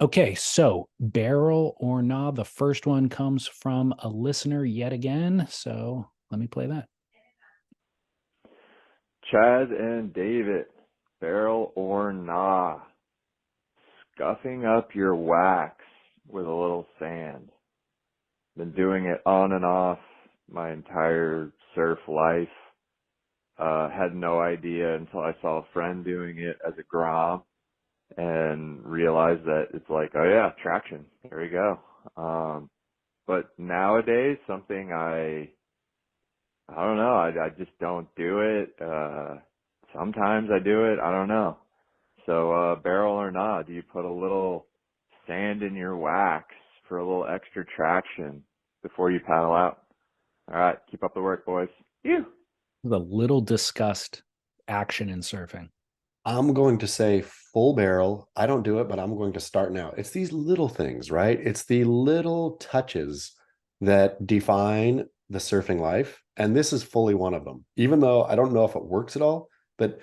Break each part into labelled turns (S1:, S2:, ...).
S1: Okay, so barrel or nah, the first one comes from a listener yet again. So let me play that.
S2: Chad and David, barrel or nah, scuffing up your wax with a little sand. Been doing it on and off my entire surf life. Had no idea until I saw a friend doing it as a grom and realized that it's like, oh yeah, traction. There you go. But nowadays, something I don't know. I just don't do it. Sometimes I do it. I don't know. So, barrel or not, do you put a little sand in your wax for a little extra traction before you paddle out? All right. Keep up the work, boys. You.
S1: The little discussed action in surfing.
S3: I'm going to say full barrel. I don't do it, but I'm going to start now. It's these little things, right? It's the little touches that define the surfing life. And this is fully one of them. Even though I don't know if it works at all, but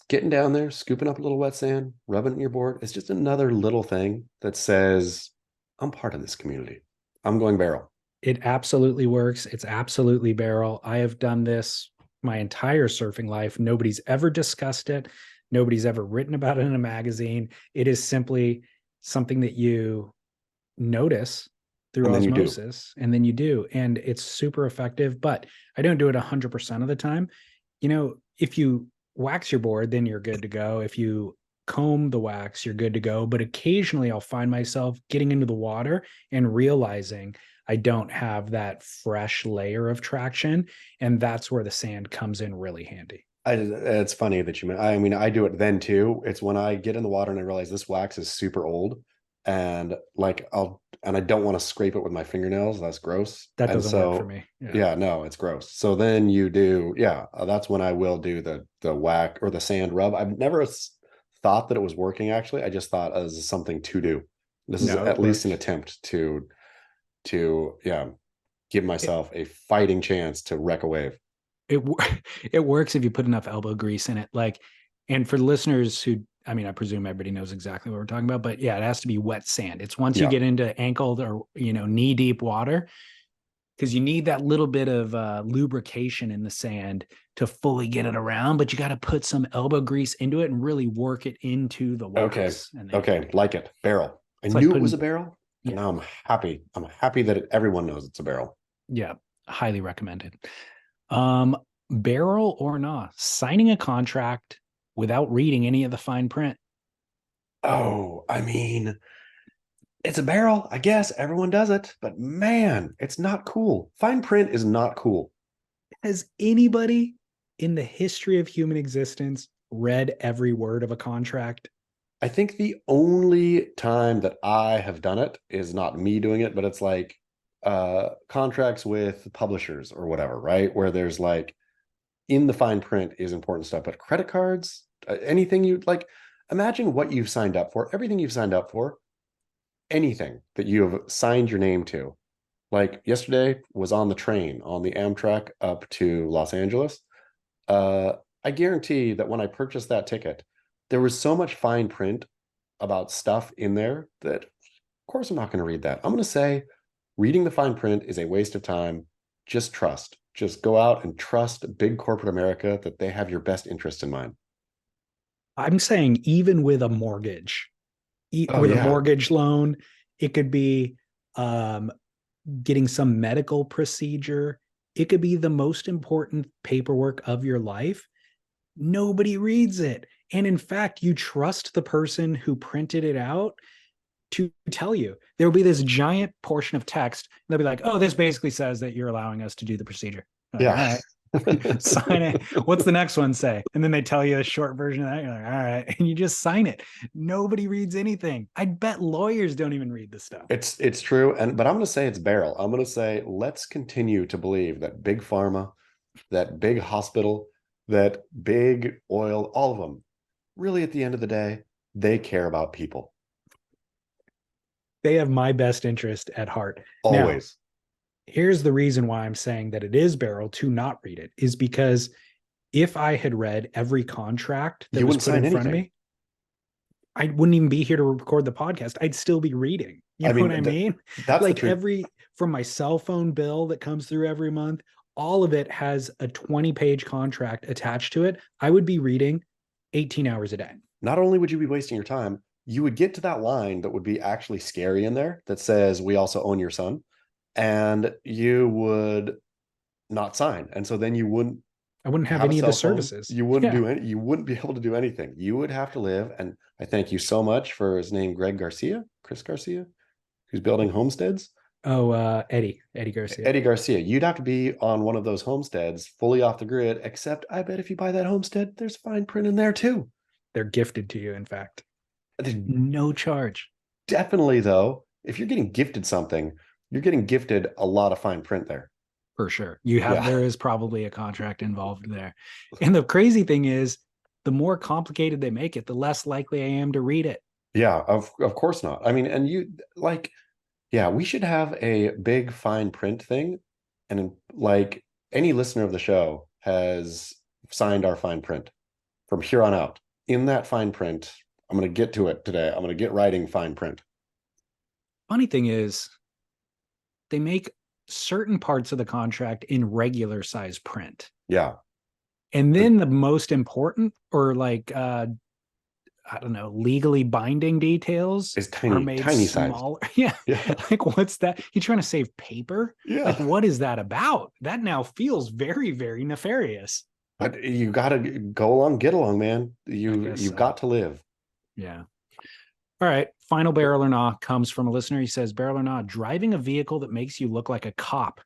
S3: getting down there, scooping up a little wet sand, rubbing it in your board, it's just another little thing that says, I'm part of this community. I'm going barrel.
S1: It absolutely works. It's absolutely barrel. I have done this my entire surfing life. Nobody's ever discussed it. Nobody's ever written about it in a magazine. It is simply something that you notice through
S3: And then you do.
S1: osmosis, and then you do. And it's super effective, but I don't do it 100% of the time. If you wax your board, then you're good to go. If you comb the wax, you're good to go. But occasionally I'll find myself getting into the water and realizing I don't have that fresh layer of traction. And that's where the sand comes in really handy.
S3: It's funny that you mean. I mean, I do it then too. It's when I get in the water and I realize this wax is super old, and I don't want to scrape it with my fingernails. That's gross.
S1: That
S3: And
S1: doesn't work for
S3: so,
S1: me.
S3: yeah, no, it's gross. So then you do, yeah, that's when I will do the whack or the sand rub. I've never thought that it was working. Actually, I just thought as something to do. This is
S1: No, it
S3: at least an
S1: works.
S3: attempt to yeah, give
S1: It,
S3: myself a fighting chance to wreck a wave.
S1: it it works if you put enough elbow grease in it. And for listeners who, I mean, I presume everybody knows exactly what we're talking about, but yeah, it has to be wet sand. It's once you
S3: Yeah.
S1: get into ankle or knee deep water, because you need that little bit of lubrication in the sand to fully get it around. But you got to put some elbow grease into it and really work it into the
S3: Okay.
S1: wax. And then
S3: Okay. Like it. Barrel. I
S1: it's like
S3: knew it was
S1: putting,
S3: a barrel, and
S1: yeah,
S3: now I'm happy. I'm happy that everyone knows it's a barrel.
S1: yeah, highly recommended. Um, Barrel or not, signing a contract without reading any of the fine print.
S3: Oh, I mean, it's a barrel. I guess everyone does it, but man, it's not cool. Fine print is not cool.
S1: Has anybody in the history of human existence read every word of a contract?
S3: I think the only time that I have done it is not me doing it, but it's like contracts with publishers or whatever, right? Where there's like in the fine print is important stuff, but credit cards, anything you like, imagine what you've signed up for, everything you've signed up for, anything that you have signed your name to. Like yesterday was on the train on the Amtrak up to Los Angeles. Uh, I guarantee that when I purchased that ticket, there was so much fine print about stuff in there that, of course, I'm not going to read that. I'm going to say reading the fine print is a waste of time. Just trust. Just go out and trust big corporate America that they have your best interest in mind.
S1: I'm saying even with a mortgage,
S3: Oh,
S1: with a
S3: yeah.
S1: mortgage loan, it could be um, getting some medical procedure. It could be the most important paperwork of your life. Nobody reads it. And in fact, you trust the person who printed it out to tell you. There will be this giant portion of text. They'll be like, oh, this basically says that you're allowing us to do the procedure. Like, all
S3: Yeah.
S1: right, sign it. What's the next one say? And then they tell you a short version of that. You're like, all right. And you just sign it. Nobody reads anything. I bet lawyers don't even read this stuff.
S3: It's true. But I'm going to say it's barrel. I'm going to say let's continue to believe that big pharma, that big hospital, that big oil, all of them, really at the end of the day, they care about people.
S1: They have my best interest at heart. Now,
S3: Always.
S1: here's the reason why I'm saying that it is barrel to not read it is because if I had read every contract that
S3: You
S1: was
S3: wouldn't
S1: put
S3: sign
S1: in front of
S3: anything.
S1: me, I wouldn't even be here to record the podcast. I'd still be reading. You
S3: I
S1: know what I
S3: mean,
S1: mean?
S3: that's the
S1: Like
S3: truth.
S1: from my cell phone bill that comes through every month, all of it has a 20-page contract attached to it. I would be reading 18 hours a day.
S3: Not only would you be wasting your time, you would get to that line that would be actually scary in there that says, "We also own your son," and you would not sign. And so then you wouldn't
S1: I wouldn't have
S3: have a
S1: any of the
S3: cell phone.
S1: services.
S3: You wouldn't
S1: Yeah.
S3: do any, you wouldn't be able to do anything. You would have to live. And I thank you so much for his name, Chris Garcia, who's building homesteads.
S1: Oh, Eddie Garcia.
S3: Eddie Garcia, you'd have to be on one of those homesteads fully off the grid, except I bet if you buy that homestead, there's fine print in there too.
S1: They're gifted to you, in fact. No charge.
S3: Definitely, though, if you're getting gifted something, you're getting gifted a lot of fine print there.
S1: For sure.
S3: Yeah.
S1: There is probably a contract involved there. And the crazy thing is, the more complicated they make it, the less likely I am to read it.
S3: Yeah, of course not. I mean, and you like, yeah, we should have a big fine print thing. And like any listener of the show has signed our fine print from here on out. In that fine print, I'm going to get to it today. I'm going to get writing fine print.
S1: Funny thing is, they make certain parts of the contract in regular size print.
S3: Yeah.
S1: And then the most important, or like I don't know, legally binding details
S3: Is
S1: are
S3: tiny,
S1: made
S3: tiny size.
S1: smaller. Yeah.
S3: Yeah.
S1: Like, what's that? You trying to save paper?
S3: Yeah.
S1: Like, what is that about? That now feels very, very nefarious.
S3: But you got to go along, get along, man. You've
S1: so.
S3: got to live.
S1: Yeah. All right. Final barrel or nah comes from a listener. He says, barrel or nah, driving a vehicle that makes you look like a cop.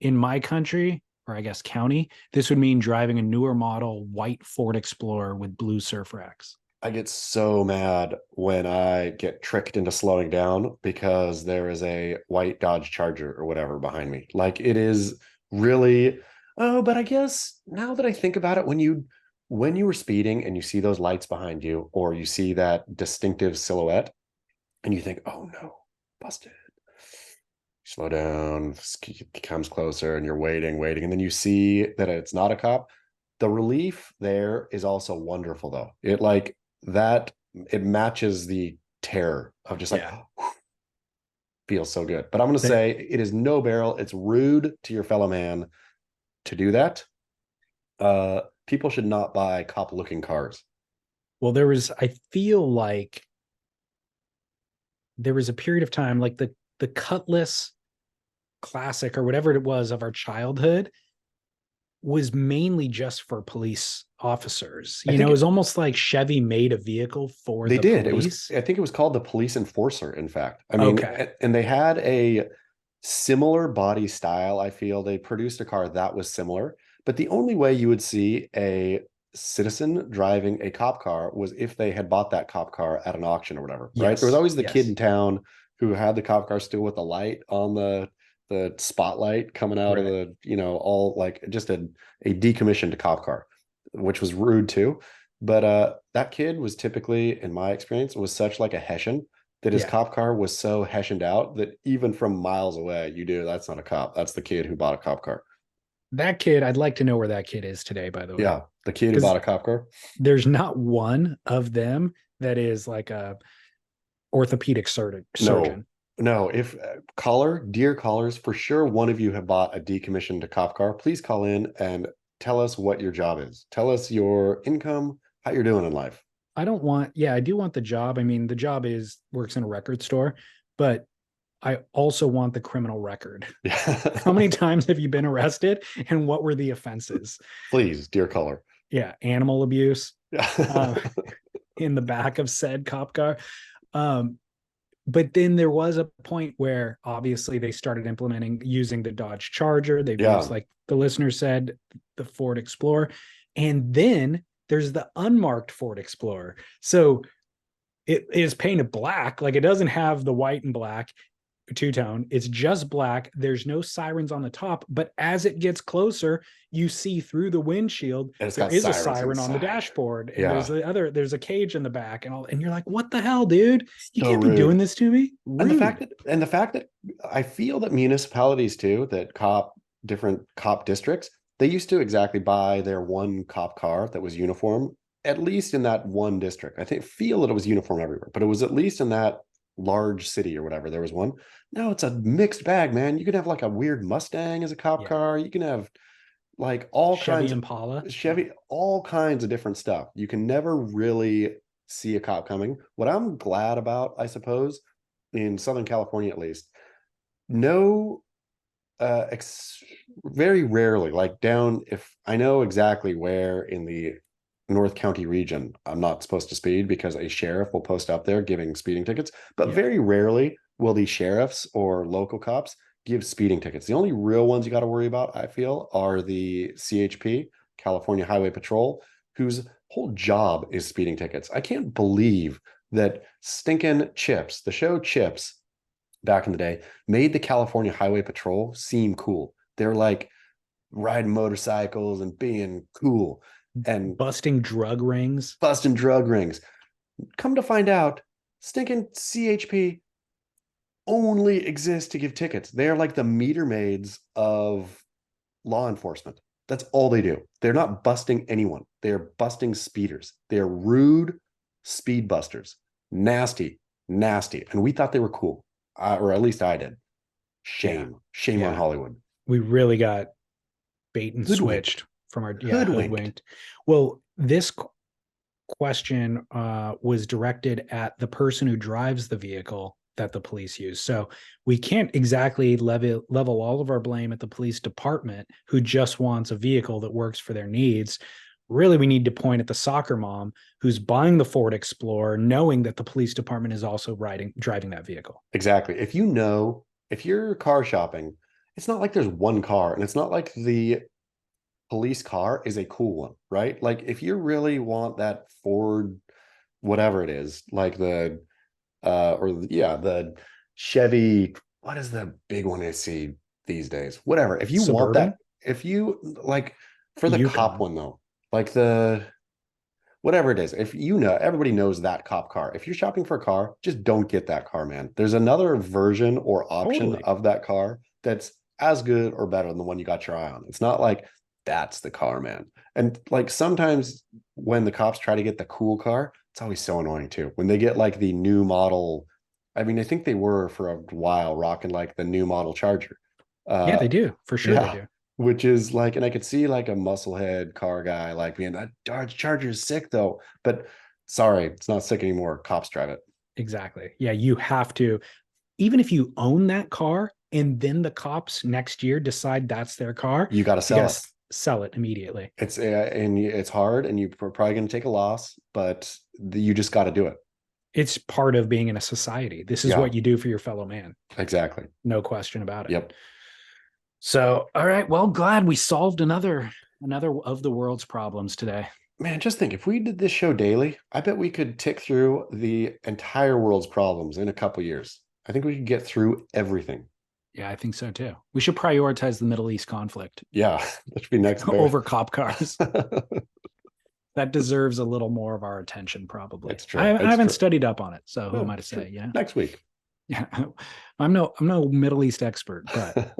S1: In my country, or I guess county, this would mean driving a newer model white Ford Explorer with blue surf racks.
S3: I get so mad when I get tricked into slowing down because there is a white Dodge Charger or whatever behind me. Like it is really, oh, but I guess now that I think about it, when you were speeding and you see those lights behind you, or you see that distinctive silhouette and you think, oh no, busted. Slow down, comes closer, and you're waiting, and then you see that it's not a cop. The relief there is also wonderful, though. It matches the terror of just like,
S1: Yeah.
S3: feels so good. But I'm going to say it is no barrel. It's rude to your fellow man to do that. People should not buy cop-looking cars.
S1: Well, I feel like there was a period of time, like the Cutlass Classic or whatever it was of our childhood was mainly just for police officers. You know, it was almost like Chevy made a vehicle for the police.
S3: I think it was called the Police Enforcer, in fact. I mean, and they had a similar body style. I feel they produced a car that was similar, but the only way you would see a citizen driving a cop car was if they had bought that cop car at an auction or whatever, right? There was always the kid in town who had the cop car still with the light on the spotlight coming out of the, all like just a decommissioned cop car, which was rude too. But that kid was typically, in my experience, was such like a Hessian that his cop car was so Hessianed out that even from miles away, that's not a cop. That's the kid who bought a cop car.
S1: That kid, I'd like to know where that kid is today, by the way.
S3: Yeah, the kid who bought a cop car.
S1: There's not one of them that is like a orthopedic surgeon.
S3: No, if dear callers, for sure one of you have bought a decommissioned cop car. Please call in and tell us what your job is. Tell us your income, how you're doing in life.
S1: I do want the job. I mean, the job works in a record store, but I also want the criminal record.
S3: Yeah.
S1: How many times have you been arrested and what were the offenses?
S3: Please, dear caller.
S1: Yeah. Animal abuse in the back of said cop car. But then there was a point where obviously they started using the Dodge Charger. They've used, like the listener said, the Ford Explorer. And then there's the unmarked Ford Explorer. So it is painted black. Like it doesn't have the white and black two-tone. It's just black. There's no sirens on the top. But as it gets closer, you see through the windshield, there is a siren on the dashboard. And there's a cage in the back and all. And you're like, what the hell, dude? You can't be doing this to me.
S3: Rude. And the fact that I feel that municipalities too, different cop districts, they used to exactly buy their one cop car that was uniform at least in that one district. I feel that it was uniform everywhere, but it was at least in that large city or whatever. There was one. No, it's a mixed bag, man. You can have like a weird Mustang as a cop
S1: Yeah.
S3: car. You can have like all
S1: Chevy
S3: kinds of
S1: Impala.
S3: Chevy, all kinds of different stuff. You can never really see a cop coming. What I'm glad about, I suppose, in Southern California at least, no very rarely, like down, if I know exactly where in the North County region I'm not supposed to speed because a sheriff will post up there giving speeding tickets, but
S1: Yeah.
S3: very rarely will the sheriffs or local cops give speeding tickets. The only real ones you got to worry about, I feel, are the CHP, California Highway Patrol, whose whole job is speeding tickets. I can't believe that stinking Chips, the show Chips, back in the day, made the California Highway Patrol seem cool. They're like riding motorcycles and being cool and
S1: Busting drug rings.
S3: busting drug rings. Come to find out, stinking CHP only exist to give tickets. They are like the meter maids of law enforcement. That's all they do. They're not busting anyone. They are busting speeders. They are rude speed busters. Nasty, nasty. And we thought they were cool, or at least I did.
S1: Yeah.
S3: Shame on
S1: Yeah.
S3: Hollywood.
S1: We really got bait and
S3: Hoodwinked.
S1: switched from our
S3: Hoodwinked.
S1: Well, this question was directed at the person who drives the vehicle that the police use. So we can't exactly level all of our blame at the police department who just wants a vehicle that works for their needs. Really, we need to point at the soccer mom who's buying the Ford Explorer, knowing that the police department is also driving that vehicle.
S3: Exactly. If you're car shopping, it's not like there's one car, and it's not like the police car is a cool one, right? Like if you really want that Ford, whatever it is, like the the Chevy, what is the big one I see these days? Whatever. If you want
S1: Suburban,
S3: that, if you like for the cop
S1: Yukon.
S3: one though, like the whatever it is, if you know, everybody knows that cop car. If you're shopping for a car, just don't get that car, man. There's another version or option
S1: Totally.
S3: of that car that's as good or better than the one you got your eye on. It's not like that's the car, man. And like sometimes when the cops try to get the cool car, it's always so annoying too. When they get like the new model, I mean, I think they were for a while rocking like the new model Charger.
S1: Yeah,
S3: Uh,
S1: they do. For sure they
S3: yeah,
S1: do.
S3: which is like, and I could see like a musclehead car guy like being that Dodge Charger is sick though, but sorry, it's not sick anymore. Cops drive it.
S1: Exactly. Yeah, you have to, even if you own that car and then the cops next year decide that's their car,
S3: You got to
S1: you
S3: sell
S1: got
S3: it.
S1: to sell it immediately.
S3: It's hard, and you're probably going to take a loss, but you just got to do it.
S1: It's part of being in a society. This is
S3: Yeah,
S1: what you do for your fellow man.
S3: exactly.
S1: No question about it.
S3: Yep.
S1: So, all right. Well, glad we solved another of the world's problems today.
S3: Man, just think if we did this show daily, I bet we could tick through the entire world's problems in a couple years. I think we could get through everything.
S1: Yeah, I think so too. We should prioritize the Middle East conflict
S3: Yeah, that should be next.
S1: over cop cars. That deserves a little more of our attention, probably.
S3: It's true.
S1: I
S3: It's
S1: haven't
S3: true.
S1: studied up on it, so who
S3: Yeah,
S1: am I to
S3: it's true.
S1: say? Yeah,
S3: Next week.
S1: yeah. I'm no Middle East expert, but